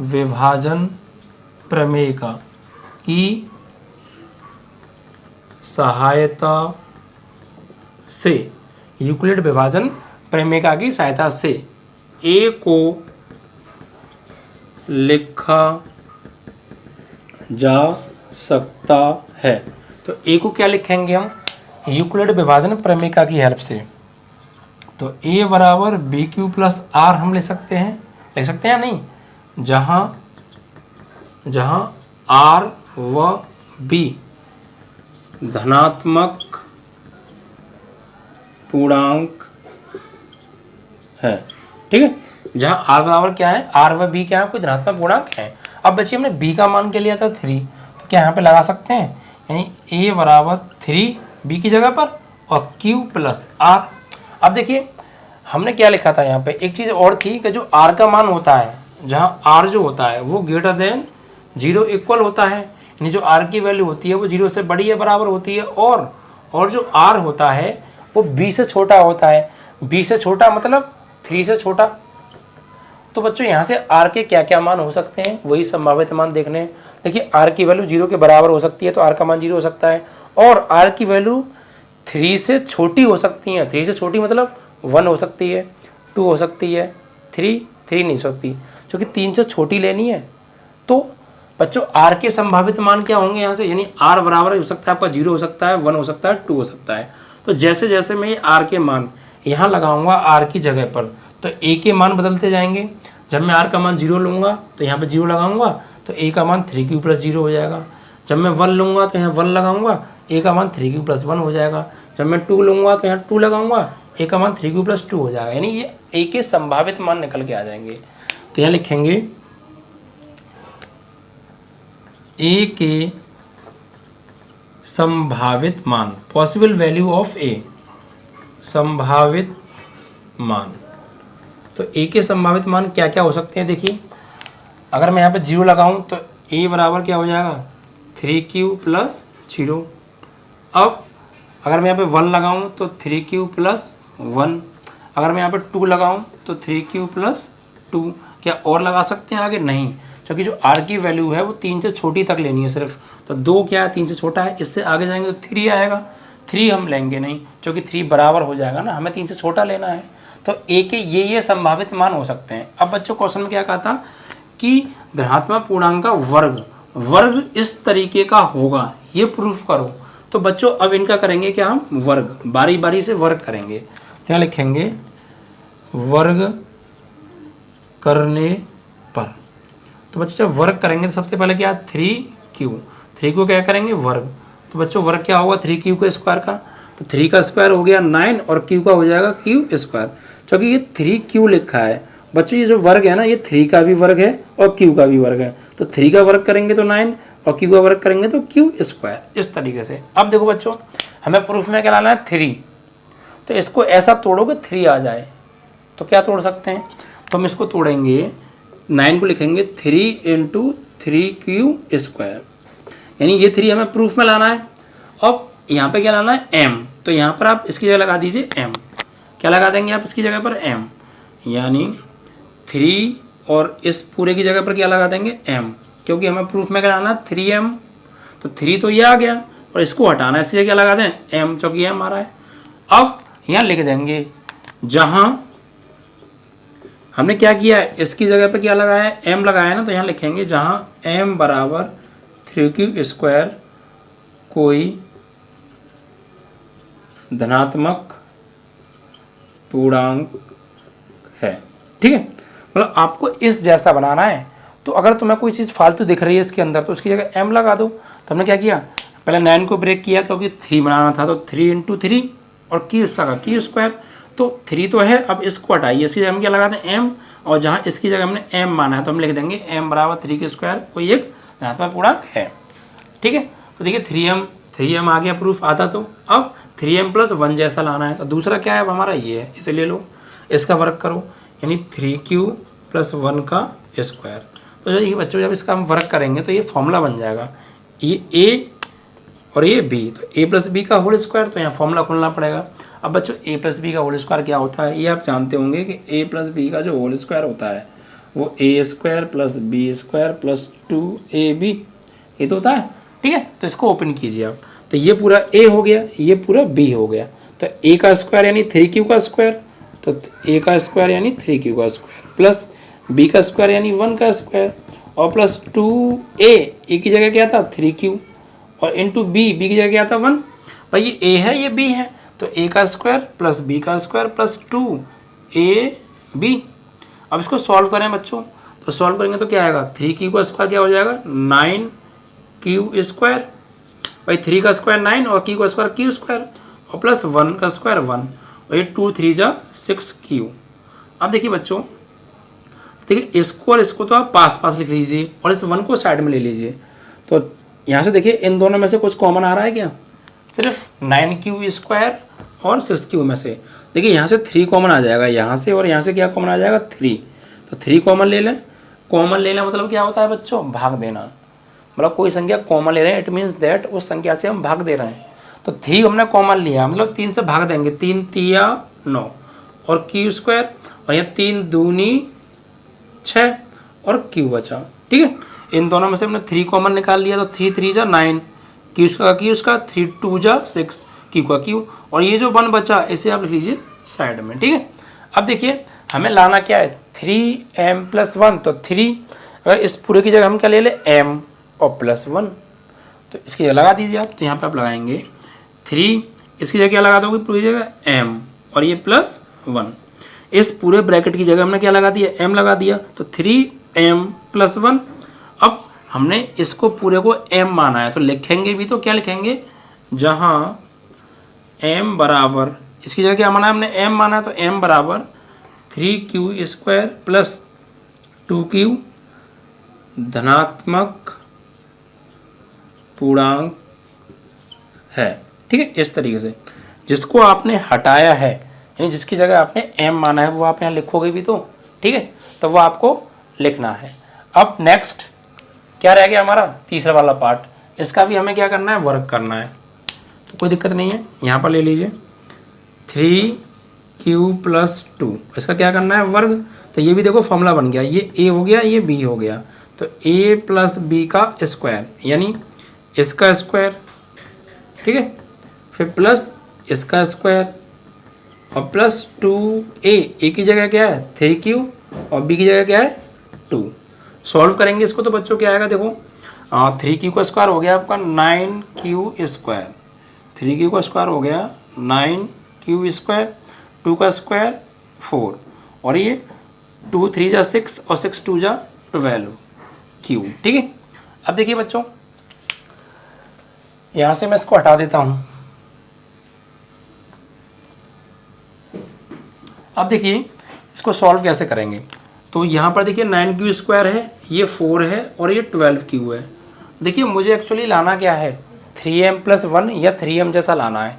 S1: विभाजन प्रमेय की सहायता से, यूक्लिड विभाजन प्रेमिका की सहायता से ए को लिखा जा सकता है। तो ए को क्या लिखेंगे हम, यूक्लिड विभाजन प्रेमिका की हेल्प से। तो ए बराबर बी क्यू प्लस आर हम ले सकते हैं या नहीं, जहाँ आर व बी धनात्मक पूर्णांक है। ठीक है, जहाँ आर बराबर क्या है, आर व बी क्या है, कोई धनात्मक पूर्णांक है। अब बच्चे हमने बी का मान के लिया था 3, तो क्या यहाँ पे लगा सकते हैं, यानी ए बराबर 3 बी की जगह पर और क्यू प्लस आर। अब देखिए हमने क्या लिखा था यहाँ पे, एक चीज़ और थी कि जो आर का मान होता है, जहाँ आर जो होता है वो ग्रेटर देन 0 इक्वल होता है, यानी जो आर की वैल्यू होती है वो 0 से बड़ी या बराबर होती है, और जो आर होता है वो बी से छोटा होता है। बी से छोटा मतलब 3 से छोटा। तो बच्चों यहाँ से आर के क्या क्या मान हो सकते हैं, वही संभावित मान देखने हैं। देखिए आर की वैल्यू 0 के बराबर हो सकती है, तो आर का मान 0 हो सकता है, और आर की वैल्यू 3 से छोटी हो सकती है। 3 से छोटी मतलब 1 हो सकती है, 2 हो सकती है, 3 नहीं हो सकती, क्योंकि 3 से छोटी लेनी है। तो बच्चों आर के संभावित मान क्या होंगे यहाँ से, यानी आर बराबर हो सकता है आपका 0 हो सकता है, 1 हो सकता है, 2 हो सकता है। तो जैसे जैसे मैं ये आर के मान यहाँ लगाऊंगा आर की जगह पर, तो ए के मान बदलते जाएंगे। जब मैं आर का मान 0 लूँगा तो यहाँ पर 0 लगाऊंगा, तो ए का मान 3q प्लस 0 हो जाएगा। जब मैं 1 लूँगा तो यहाँ 1 लगाऊंगा, ए का मान 3q प्लस 1 हो जाएगा। जब मैं 2 लूँगा तो यहाँ 2 लगाऊंगा, ए का मान 3q प्लस 2 हो जाएगा, यानी ये ए के संभावित मान निकल के आ जाएंगे। तो यहाँ लिखेंगे ए के संभावित मान, पॉसिबल वैल्यू ऑफ ए, संभावित मान। तो ए के संभावित मान क्या क्या हो सकते हैं, देखिए अगर मैं यहाँ पे 0 लगाऊं तो ए बराबर क्या हो जाएगा 3q प्लस 0। अब अगर मैं यहाँ पे 1 लगाऊं तो 3q प्लस 1। अगर मैं यहाँ पे 2 लगाऊं तो 3q प्लस 2। क्या और लगा सकते हैं आगे, नहीं, क्योंकि जो r की वैल्यू है वो 3 से छोटी तक लेनी है सिर्फ। तो 2 क्या है 3 से छोटा है, इससे आगे जाएंगे तो 3 आएगा। 3 हम लेंगे नहीं, क्योंकि 3 बराबर हो जाएगा ना, हमें 3 से छोटा लेना है। तो ए के ये संभावित मान हो सकते हैं। अब बच्चों क्वेश्चन में क्या कहा था कि धनात्मक पूर्णांक का वर्ग इस तरीके का होगा, ये प्रूफ करो। तो बच्चों अब इनका करेंगे क्या, हम वर्ग बारी बारी से वर्ग करेंगे। तो यहाँ लिखेंगे वर्ग करने पर। तो बच्चों जब वर्ग करेंगे तो सबसे पहले क्या 3q को क्या करेंगे वर्ग। तो बच्चों वर्ग क्या होगा 3q के स्क्वायर का, तो 3 का स्क्वायर हो गया 9 और q का हो जाएगा q स्क्वायर। क्योंकि ये 3q लिखा है बच्चों, ये जो वर्ग है ना ये 3 का भी वर्ग है और q का भी वर्ग है। तो 3 का वर्ग करेंगे तो 9 और q का वर्ग करेंगे तो q स्क्वायर, इस तरीके से। अब देखो बच्चों हमें प्रूफ में क्या लाना है 3, तो इसको ऐसा तोड़ोगे 3 आ जाए, तो क्या तोड़ सकते हैं, तो हम इसको तोड़ेंगे, 9 को लिखेंगे 3 × 3q स्क्वायर, यानी ये 3 हमें प्रूफ में लाना है। अब यहाँ पे क्या लाना है m, तो यहाँ पर आप इसकी जगह लगा दीजिए m। क्या लगा देंगे आप इसकी जगह पर m, यानी 3 और इस पूरे की जगह पर क्या लगा देंगे m, क्योंकि हमें प्रूफ में क्या लाना है 3m। तो 3 तो ये आ गया और इसको हटाना है, इसकी जगह क्या लगा दें m, क्योंकि m आ रहा है। अब यहाँ लिख देंगे जहाँ हमने क्या किया है, इसकी जगह पे क्या लगाया है m लगाया है ना, तो यहाँ लिखेंगे जहाँ m बराबर 3q स्क्वायर कोई धनात्मक पूर्णांक है। ठीक है, मतलब आपको इस जैसा बनाना है। तो अगर तुम्हें कोई चीज़ फालतू दिख रही है इसके अंदर तो उसकी जगह m लगा दो। तो हमने क्या किया, पहले 9 को ब्रेक किया क्योंकि 3 बनाना था, तो 3 × 3 और q लगा q स्क्वायर। तो 3 तो है, अब इसको हटाइए, इसकी जगह हम क्या लगा दें m, और जहाँ इसकी जगह हमने m माना है तो हम लिख देंगे m बराबर 3 के स्क्वायर कोई एक धनात्मक पूर्णांक है। ठीक है, तो देखिए 3m आ गया प्रूफ आता। तो अब 3m + 1 जैसा लाना है, तो दूसरा क्या है अब हमारा ये है, इसे ले लो, इसका वर्ग करो, यानी 3q + 1 का स्क्वायर। तो ये बच्चों जब इसका हम वर्ग करेंगे तो ये फॉर्मूला बन जाएगा, ये a और ये b, तो a + b का होल स्क्वायर। तो यहाँ फॉर्मूला खोलना पड़ेगा। अब बच्चों a + b का होल स्क्वायर क्या होता है, ये आप जानते होंगे कि a + b का जो होल स्क्वायर होता है वो a² + b² + 2ab, ये तो होता है। ठीक है, तो इसको ओपन कीजिए आप, तो ये पूरा ए हो गया, ये पूरा बी हो गया। तो ए का स्क्वायर यानी 3q का स्क्वायर, तो ए का स्क्वायर यानी 3q का स्क्वायर प्लस बी का स्क्वायर यानी 1 का स्क्वायर और प्लस 2a, ए की जगह क्या था 3q और इंटू बी, बी की जगह क्या था 1। भाई ये ए है ये बी है, तो ए का स्क्वायर प्लस बी का स्क्वायर प्लस 2ab। अब इसको सॉल्व करें बच्चों, तो सॉल्व करेंगे तो क्या आएगा 3q का स्क्वायर क्या हो जाएगा 9q स्क्वायर, भाई 3 का स्क्वायर 9 और q का स्क्वायर q स्क्वायर और प्लस 1 का स्क्वायर 1 और ये 2 3 जा 6q। अब देखिए बच्चों, देखिए इसको और इसको तो आप पास पास लिख लीजिए और इस 1 को साइड में ले लीजिए। तो यहाँ से देखिए इन दोनों में से कुछ कॉमन आ रहा है क्या, सिर्फ 9q स्क्वायर और 6q में से। देखिए यहाँ से 3 कॉमन आ जाएगा यहाँ से, और यहाँ से क्या कॉमन आ जाएगा 3, तो 3 कॉमन ले लें। कॉमन लेना मतलब क्या होता है बच्चों, भाग देना। मतलब कोई संख्या कॉमन ले रहे हैं, इट मीन्स दैट उस संख्या से हम भाग दे रहे हैं। तो 3 हमने कॉमन लिया, मतलब 3 से भाग देंगे, 3 तिया 9 और q स्क्वायर और यहाँ 3 दूनी 6 और q बचा। ठीक है, इन दोनों में से हमने 3 कॉमन निकाल लिया, तो 3 3 जा 9, q का 3 2 जा 6, q का q और ये जो 1 बचा इसे आप लिख लीजिए साइड में। ठीक है, अब देखिए हमें लाना क्या है 3m + 1, तो 3 अगर इस पूरे की जगह हम क्या ले लें m और +1, तो इसकी जगह लगा दीजिए आप। तो यहाँ पे आप लगाएंगे 3, इसकी जगह क्या लगा दोगे पूरी जगह m और ये +1, इस पूरे ब्रैकेट की जगह हमने क्या लगा दिया m लगा दिया, तो 3m + 1। अब हमने इसको पूरे को m माना है तो लिखेंगे भी तो क्या लिखेंगे, जहाँ m बराबर, इसकी जगह क्या माना है हमने m माना है, तो m बराबर 3q स्क्वायर प्लस 2q धनात्मक पूर्णांक है। ठीक है, इस तरीके से जिसको आपने हटाया है यानी जिसकी जगह आपने m माना है वो आप यहाँ लिखोगे भी तो। ठीक है, तो वो आपको लिखना है। अब नेक्स्ट क्या रह गया हमारा तीसरा वाला पार्ट, इसका भी हमें क्या करना है वर्क करना है। तो कोई दिक्कत नहीं है, यहाँ पर ले लीजिए 3q + 2, इसका क्या करना है वर्ग। तो ये भी देखो फॉर्मूला बन गया, ये a हो गया ये b हो गया, तो a + b का स्क्वायर यानी इसका स्क्वायर। ठीक है, फिर प्लस इसका स्क्वायर और प्लस 2a, a की जगह क्या है 3q और b की जगह क्या है 2। सॉल्व करेंगे इसको तो बच्चों क्या आएगा देखो, 3q का स्क्वायर हो गया आपका 9q स्क्वायर, 3q का स्क्वायर हो गया 9q स्क्वायर, 2 का स्क्वायर 4 और ये 2 3 जा 6 और 6 2 जा 12q। ठीक है, अब देखिए बच्चों यहाँ से मैं इसको हटा देता हूँ। अब देखिए इसको सॉल्व कैसे करेंगे, तो यहाँ पर देखिए 9q स्क्वायर है, ये 4 है और ये 12q है। देखिए मुझे एक्चुअली लाना क्या है 3m + 1 या 3m जैसा लाना है।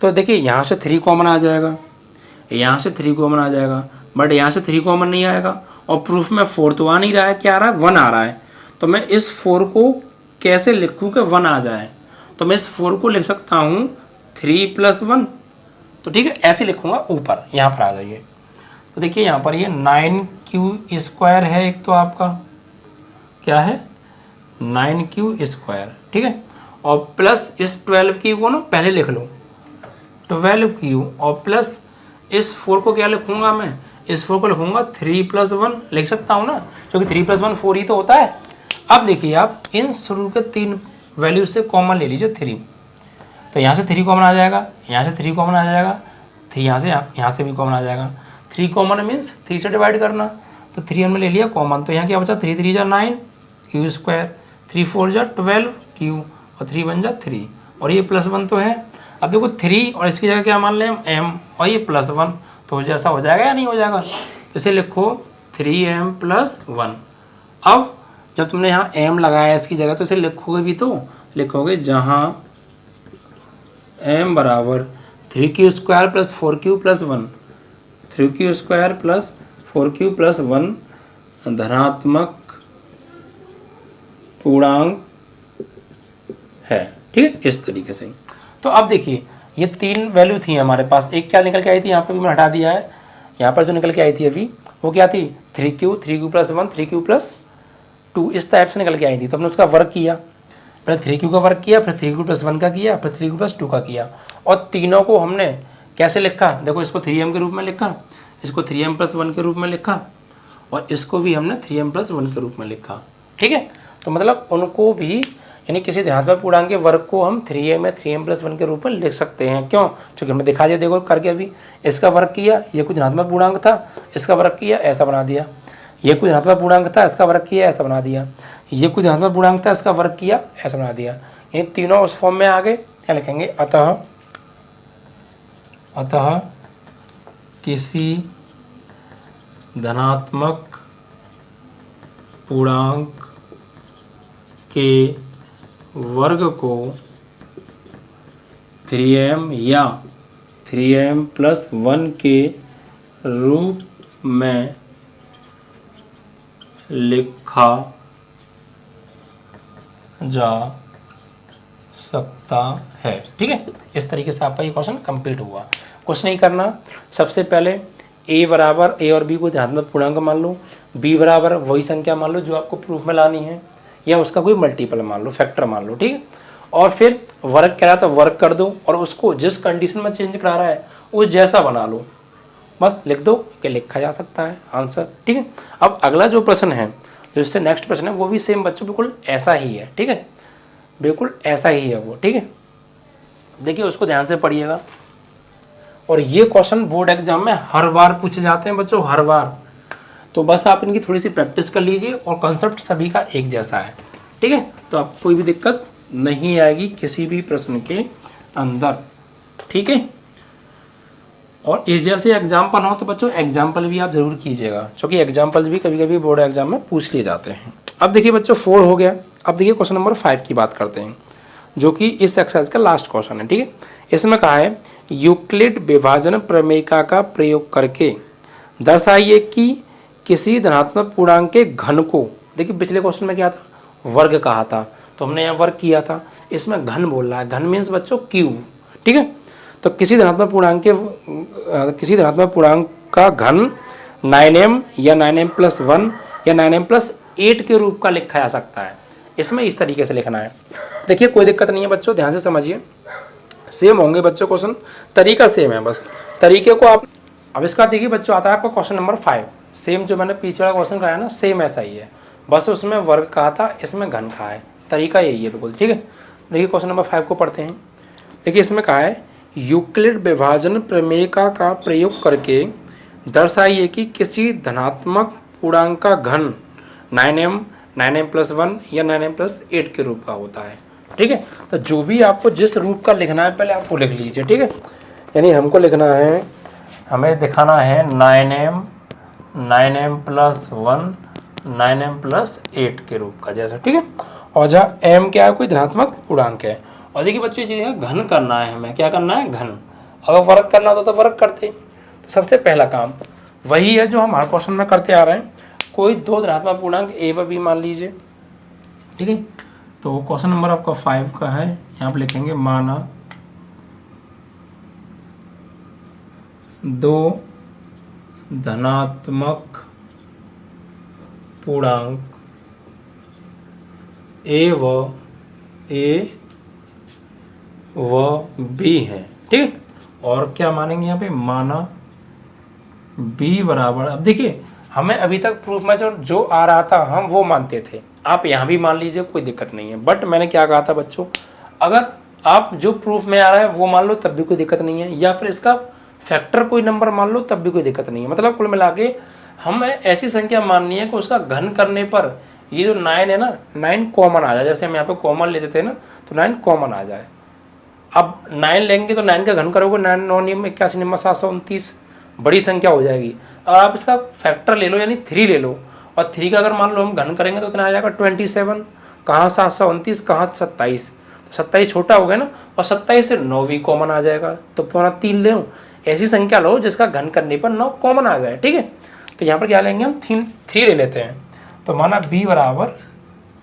S1: तो देखिए यहाँ से 3 कॉमन आ जाएगा, यहाँ से 3 कॉमन आ जाएगा, बट यहाँ से 3 कॉमन नहीं आएगा और प्रूफ में 4 तो आ नहीं रहा है, क्या आ रहा है 1 आ रहा है। तो मैं इस 4 को कैसे लिखूँ कि 1 आ जाए, तो मैं इस 4 को लिख सकता हूँ 3 + 1। तो ठीक है ऐसे लिखूँगा, ऊपर यहाँ पर आ जाइए। तो देखिए यहाँ पर ये 9q स्क्वायर है, एक तो आपका क्या है 9q स्क्वायर। ठीक है, और प्लस इस 12q को ना पहले लिख लो 12q और प्लस इस 4 को क्या लिखूँगा मैं, इस 4 को लिखूँगा 3 + 1 लिख सकता हूँ ना, क्योंकि 3 + 1 4 ही तो होता है। अब देखिए आप इन शुरू के 3 वैल्यू से कॉमन ले लीजिए 3, तो यहाँ से 3 कॉमन आ जाएगा, यहाँ से 3 कॉमन आ जाएगा, 3 यहाँ से भी कॉमन आ जाएगा। 3 कॉमन मीन्स 3 से डिवाइड करना, तो 3 हमने ले लिया कॉमन, तो यहाँ क्या बचा 3 3 जा 9q स्क्वायर, 3 4 जा 12q और 3 1 जा 3 और ये +1 तो है। अब देखो 3 और इसकी जगह क्या मान लें हम m और ये +1, तो जैसा हो जाएगा या नहीं हो जाएगा, तो इसे लिखो 3m + 1। अब जब तुमने यहाँ m लगाया इसकी जगह तो इसे लिखोगे भी तो, लिखोगे जहाँ m बराबर 3q square + 4q + 1, 3q square + 4q + 1 धनात्मक पूर्णांक है। ठीक है, इस तरीके से। तो अब देखिए ये 3 वैल्यू थी हमारे पास, एक क्या निकल के आई थी यहाँ पर भी मैं हटा दिया है, यहाँ पर जो निकल के आई थी अभी वो क्या थी 3q + 1 3q + 2 इस टाइप से निकल के आई थी, तो हमने उसका वर्क किया। पहले 3q का वर्क किया, फिर 3q प्लस 1 का किया, फिर 3q प्लस 2 का किया, और तीनों को हमने कैसे लिखा, देखो इसको 3m के रूप में लिखा, इसको 3m प्लस 1 के रूप में लिखा, और इसको भी हमने 3m प्लस 1 के रूप में लिखा। ठीक है, तो मतलब उनको भी, यानी किसी धनात्मक पूर्णांक के वर्ग को हम 3m या 3m प्लस 1 के रूप में लिख सकते हैं। क्यों? क्योंकि हमने दिखा दिया, देखो करके अभी इसका वर्ग किया, ये कुछ धनात्मक पूर्णांक था, इसका वर्ग किया, ऐसा बना दिया, ये कुछ धनात्मक पूर्णांक था, इसका वर्ग किया, ऐसा बना दिया, ये कुछ धनात्मक पूर्णांक था, इसका वर्ग किया, ऐसा बना दिया, ये तीनों उस फॉर्म में आ गए। क्या लिखेंगे? अतः किसी धनात्मक पूर्णांक के वर्ग को 3m या 3m प्लस 1 के रूप में लिखा जा सकता है। ठीक है, इस तरीके से आपका ये क्वेश्चन कंप्लीट हुआ। कुछ नहीं करना, सबसे पहले a बराबर a और b को धनात्मक पूर्णांक मान लो, b बराबर वही संख्या मान लो जो आपको प्रूफ में लानी है, या उसका कोई मल्टीपल मान लो, फैक्टर मान लो। ठीक है, और फिर वर्क कह रहा था वर्क कर दो, और उसको जिस कंडीशन में चेंज करा रहा है उस जैसा बना लो, बस लिख दो कि लिखा जा सकता है आंसर। ठीक है, अब अगला जो प्रश्न है, जो इससे नेक्स्ट प्रश्न है, वो भी सेम बच्चों बिल्कुल ऐसा ही है। ठीक है, बिल्कुल ऐसा ही है वो। ठीक है, देखिए उसको ध्यान से पढ़िएगा, और ये क्वेश्चन बोर्ड एग्जाम में हर बार पूछे जाते हैं बच्चों, हर बार। तो बस आप इनकी थोड़ी सी प्रैक्टिस कर लीजिए, और कॉन्सेप्ट सभी का एक जैसा है। ठीक है, तो आपको कोई भी दिक्कत नहीं आएगी किसी भी प्रश्न के अंदर। ठीक है, और इस जैसे एग्जाम्पल हो तो बच्चों एग्जाम्पल भी आप जरूर कीजिएगा, क्योंकि एग्जाम्पल भी कभी कभी बोर्ड एग्जाम में पूछ लिए जाते हैं। अब देखिए बच्चों 4 हो गया। अब देखिए क्वेश्चन नंबर 5 की बात करते हैं, जो कि इस एक्सरसाइज का लास्ट क्वेश्चन है। ठीक है, इसमें कहा है यूक्लिड विभाजन प्रमेयिका का प्रयोग करके दर्शाइए कि किसी धनात्मक पूर्णांक के घन को, देखिए पिछले क्वेश्चन में क्या था, वर्ग कहा था, तो हमने यहाँ वर्ग किया था, इसमें घन बोल रहा है, घन मीन्स बच्चों क्यूब। ठीक है, तो किसी धनात्मक पूर्णांक का घन 9m या 9m प्लस 1 या 9m प्लस 8 के रूप का लिखा जा सकता है। इसमें इस तरीके से लिखना है। देखिए कोई दिक्कत नहीं है बच्चों, ध्यान से समझिए, सेम होंगे बच्चों क्वेश्चन, तरीका सेम है, बस तरीके को आप। अब इसका देखिए बच्चों आता है आपका क्वेश्चन नंबर 5, सेम जो मैंने पीछे वाला क्वेश्चन कराया ना, सेम ऐसा ही है, बस उसमें वर्ग कहा था, इसमें घन कहा है, तरीका यही है बिल्कुल। ठीक है, देखिए क्वेश्चन नंबर 5 को पढ़ते हैं। देखिए इसमें कहा है यूक्लिड विभाजन प्रमेयिका का प्रयोग करके दर्शाइए कि किसी धनात्मक पूर्णांक का घन 9m, 9m प्लस 1 या 9m प्लस 8 के रूप का होता है। ठीक है, तो जो भी आपको जिस रूप का लिखना है पहले आपको लिख लीजिए। ठीक है, यानी हमको लिखना है, हमें दिखाना है 9m, 9m plus 1, 9m plus 8 के रूप का जैसा। ठीक है, और जहाँ m क्या है, कोई धनात्मक पूर्णांक है। और देखिए बच्चों ये चीज़ घन करना है, हमें क्या करना है, घन। अगर वर्ग करना होता तो वर्ग करते। तो सबसे पहला काम वही है जो हम हर क्वेश्चन में करते आ रहे हैं, कोई दो धनात्मक पूर्णांक a व b मान लीजिए। ठीक है, तो क्वेश्चन नंबर आपका 5 का है, यहाँ पर लिखेंगे माना दो धनात्मक पूर्णांक a व b है। ठीक है, और क्या मानेंगे यहाँ पे, माना b बराबर, अब देखिए हमें अभी तक प्रूफ में जो आ रहा था हम वो मानते थे, आप यहाँ भी मान लीजिए, कोई दिक्कत नहीं है। बट मैंने क्या कहा था बच्चों, अगर आप जो प्रूफ में आ रहा है वो मान लो तब भी कोई दिक्कत नहीं है, या फिर इसका फैक्टर कोई नंबर मान लो तब भी कोई दिक्कत नहीं है। मतलब कुल मिला के हमें ऐसी संख्या माननी है कि उसका घन करने पर ये जो 9 है ना, 9 कॉमन आ जाए। जैसे हम यहाँ पे कॉमन लेते थे ना, तो 9 कॉमन आ जाए। अब 9 लेंगे तो 9 का घन करोगे, 9 9 81 9 729, बड़ी संख्या हो जाएगी। अगर आप इसका फैक्टर ले लो यानी 3 ले लो, और 3 का अगर मान लो हम घन करेंगे तो इतना आ जाएगा 27, कहाँ 729, कहाँ 27, तो 27 छोटा हो गया ना, और 27 से 9 भी कॉमन आ जाएगा, तो क्यों ना 3 ले, ऐसी संख्या लो जिसका घन करने पर 9 कॉमन आ जाए। ठीक है, तो यहाँ पर क्या लेंगे हम, 3 ले लेते हैं, तो माना b बराबर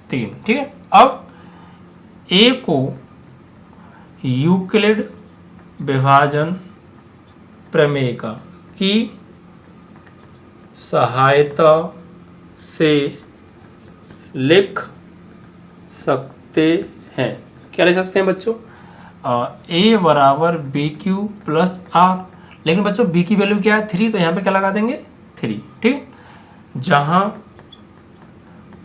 S1: 3। ठीक है, अब a को यूक्लिड विभाजन प्रमेयिका की सहायता से लिख सकते है। क्या लिख सकते हैं बच्चों, ए बराबर बी क्यू प्लस आर। लेकिन बच्चों बी की वैल्यू क्या है 3, तो यहाँ पे क्या लगा देंगे 3, ठीक। जहाँ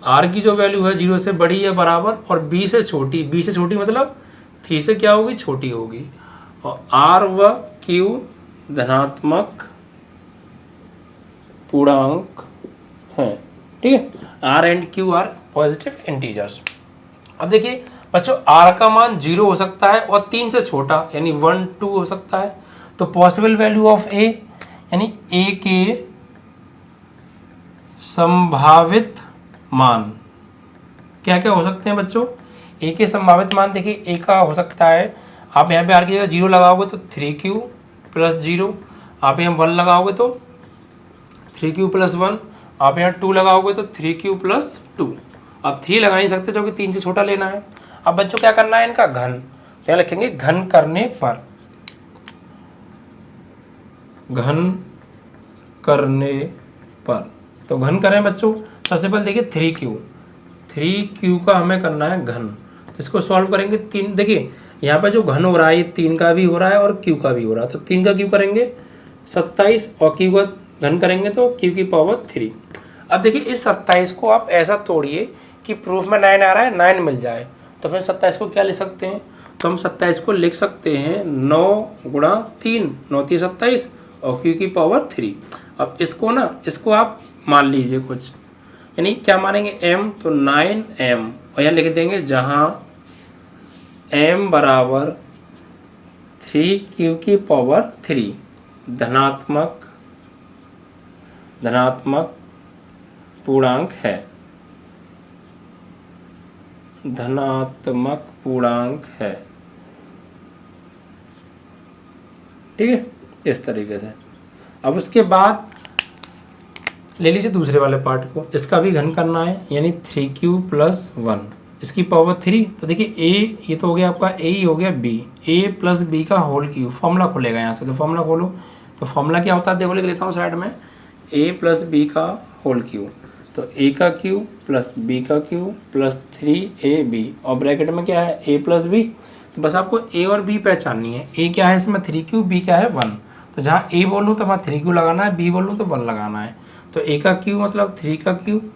S1: आर की जो वैल्यू है 0 से बड़ी है बराबर और बी से छोटी, बी से छोटी मतलब 3 से क्या होगी, छोटी होगी। और आर व क्यू धनात्मक पूर्णांक है, ठीक है। R and Q are positive integers. अब देखिए बच्चों आर का मान 0 हो सकता है और 3 से छोटा यानी 1 2 हो सकता है। तो पॉसिबल वैल्यू ऑफ ए यानी ए के संभावित मान क्या क्या हो सकते हैं बच्चों। ए के संभावित मान देखिए ए का हो सकता है, आप यहाँ पे आर की जगह 0 लगाओगे तो 3q प्लस 0, आप यहाँ 1 लगाओगे तो 3q प्लस 1, आप यहाँ 2 लगाओगे तो 3q प्लस 2। अब 3 लगा नहीं सकते क्योंकि 3 से छोटा लेना है। अब बच्चों क्या करना है इनका घन, क्या लिखेंगे घन करने पर, घन करने पर। तो घन करें बच्चों, सबसे पहले देखिए 3q का हमें करना है घन। तो इसको सॉल्व करेंगे 3, देखिए यहाँ पर जो घन हो रहा है ये 3 का भी हो रहा है और q का भी हो रहा है। तो 3 का q करेंगे 27 और q का घन करेंगे तो q की पावर 3। अब देखिए इस 27 को आप ऐसा तोड़िए कि प्रूफ में 9 आ रहा है 9 मिल जाए। तो फिर 27 को क्या लिख सकते हैं, तो हम 27 को लिख सकते हैं 9 गुणा 3, 9 3 27 और q की पावर 3। अब इसको ना, इसको आप मान लीजिए कुछ, यानी क्या मानेंगे m, तो 9m और यहाँ लिख देंगे जहाँ m बराबर 3q की पावर 3 धनात्मक पूर्णांक है, धनात्मक पूर्णांक है, ठीक है, इस तरीके से। अब उसके बाद ले लीजिए दूसरे वाले पार्ट को, इसका भी घन करना है यानी 3q प्लस 1 इसकी पावर 3। तो देखिए a ये तो हो गया आपका a ही हो गया b, a प्लस b का होल क्यूब, फॉर्मूला खुलेगा यहाँ से। तो फॉर्मूला खोलो, तो फॉर्मूला क्या होता है देखो लिख लेता हूँ साइड में, a प्लस b का होल क्यूब, तो a का क्यूब प्लस b का क्यूब प्लस 3ab और ब्रैकेट में क्या है a प्लस b। तो बस आपको a और b पहचाननी है, a क्या है इसमें 3q, b क्या है 1। तो जहाँ a बोलूँ तो वहाँ 3q लगाना है, b बोलूँ तो 1 लगाना है। तो a का क्यूब मतलब 3 का क्यूब,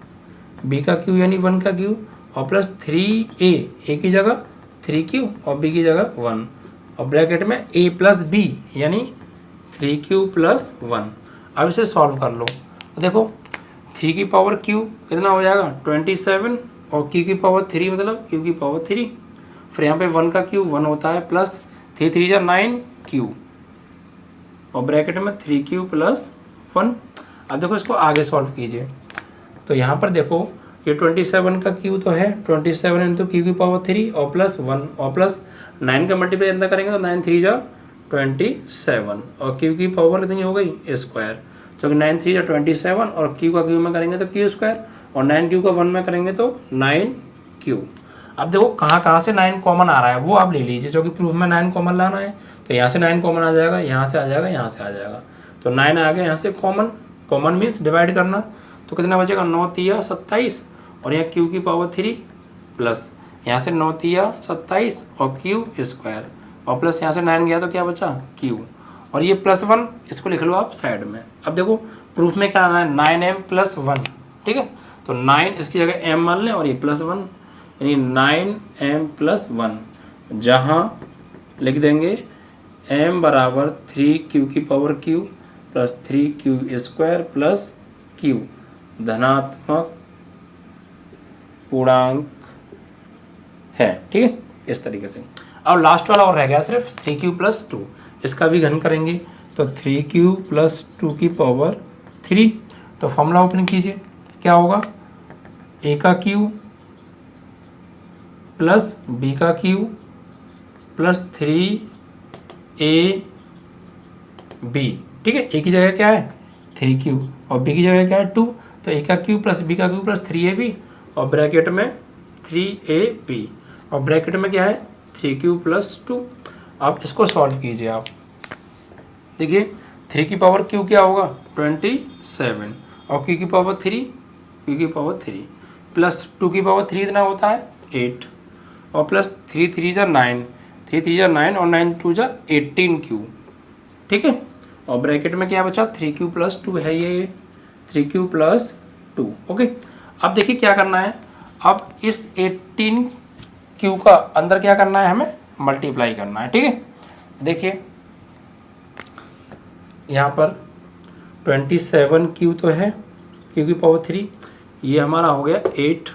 S1: b का क्यूब यानी 1 का क्यूब और प्लस 3a की जगह 3q और b की जगह 1 और ब्रैकेट में a प्लस b यानी 3q प्लस 1। अब इसे सॉल्व कर लो, तो देखो 3 की पावर q कितना हो जाएगा 27 और q की पावर 3 मतलब q की पावर 3। फिर यहाँ पे 1 का क्यूब 1 होता है प्लस 3 3 जा 9q और ब्रैकेट में 3q प्लस 1। अब देखो इसको आगे सॉल्व कीजिए, तो यहाँ पर देखो ये 27 का क्यू तो है 27 इंटू क्यू की पावर 3 और प्लस 1 और प्लस 9 का मल्टीप्लाई अंदर करेंगे तो 9 3 जा 27 और क्यू की पावर कितनी हो गई स्क्वायर, क्योंकि 9 3 जा 27 और क्यू का क्यू में करेंगे तो क्यू स्क्वायर और 9 क्यू का 1 में करेंगे तो 9q। अब देखो कहाँ से 9 कॉमन आ रहा है वो आप ले लीजिए, क्योंकि प्रूफ में 9 कॉमन लाना है। तो यहाँ से 9 कॉमन आ जाएगा, यहाँ से आ जाएगा, यहाँ से आ जाएगा। तो 9 आ गया यहाँ से कॉमन मीन्स डिवाइड करना, तो कितना बचेगा 9 3 27 और यहाँ q की पावर 3 प्लस यहाँ से 9 3 27 और q स्क्वायर और प्लस यहाँ से 9 गया तो क्या बचा q और ये प्लस 1 इसको लिख लो आप साइड में। अब देखो प्रूफ में क्या आना है 9m प्लस 1, ठीक है। तो 9 इसकी जगह m मान लें और ये प्लस 1 यानी 9m प्लस 1, जहाँ लिख देंगे m बराबर 3q की power q plus 3q square plus q धनात्मक पूर्णांक है, ठीक है, इस तरीके से। अब लास्ट वाला और रह गया सिर्फ 3q प्लस 2, इसका भी घन करेंगे तो 3q प्लस 2 की पावर 3। तो फॉर्मूला ओपन कीजिए, क्या होगा a का क्यूब प्लस b का क्यूब प्लस 3ab, ठीक है। a की जगह क्या है 3q और b की जगह क्या है 2, तो a का क्यूब प्लस b का क्यूब प्लस 3ab और ब्रैकेट में 3ab और ब्रैकेट में क्या है 3q प्लस 2। आप इसको सॉल्व कीजिए, आप देखिए 3 की पावर q क्या होगा 27 और q की पावर 3 प्लस 2 की पावर 3 इतना होता है 8 और प्लस 3 3 जा 9, 3 3 जा 9 और 9 2 जा 18 क्यू, ठीक है। और ब्रैकेट में क्या बचा, 3q प्लस 2 है ये, 3q प्लस 2, ओके। अब देखिए क्या करना है, अब इस 18q का अंदर क्या करना है, हमें मल्टीप्लाई करना है, ठीक है। देखिए यहाँ पर 27q तो है, q की पावर 3, ये हमारा हो गया 8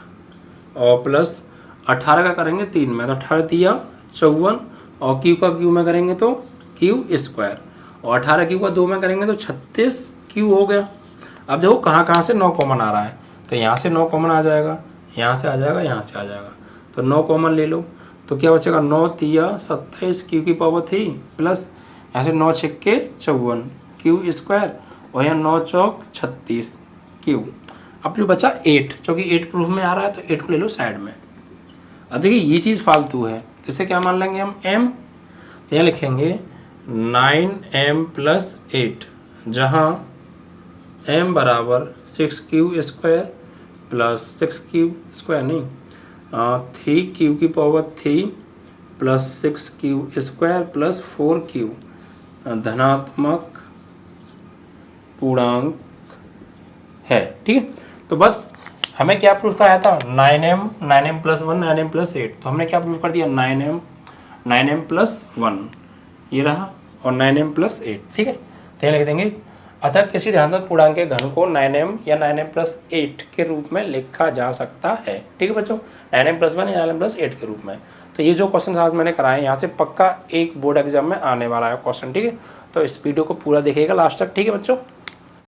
S1: और प्लस 18 का करेंगे 3 में तो 18 दिया 54 और q का q में करेंगे तो q स्क्वायर और 18 q का 2 में करेंगे तो 36 q हो गया। अब देखो कहाँ कहाँ से 9 कॉमन आ रहा है, तो यहाँ से 9 कॉमन आ जाएगा, यहाँ से आ जाएगा, यहाँ से आ जाएगा, तो 9 कॉमन ले लो तो क्या बचेगा, 9 तिया 27 q की पावर 3 प्लस यहाँ से 9 छक्के 54 q स्क्वायर और यहाँ 9 चौक 36 q। अब जो बचा 8, क्योंकि 8 प्रूफ में आ रहा है तो 8 को ले लो साइड में। अब देखिए ये चीज़ फालतू है तो इसे क्या मान लेंगे हम m, तो यहाँ लिखेंगे 9m प्लस 8, जहाँ m बराबर 6q square plus 6q square नहीं 3q की power 3 plus 6q square plus 4q धनात्मक पूर्णांक है, ठीक है। तो बस हमें क्या प्रूफ कराया था, 9m प्लस 1 9m प्लस 8, तो हमने क्या प्रूफ कर दिया 9m प्लस 1 ये रहा और 9m प्लस 8, ठीक है। तो ये लिख देंगे, अतः किसी धनात्मक पूर्णांक के घन को 9m या 9m प्लस 8 के रूप में लिखा जा सकता है, ठीक है बच्चों, 9m प्लस 1 या 9m प्लस 8 के रूप में। तो ये जो क्वेश्चन आज मैंने कराए यहाँ से पक्का एक बोर्ड एग्जाम में आने वाला है क्वेश्चन, ठीक है। तो इस वीडियो को पूरा देखिएगा लास्ट तक, ठीक है बच्चों।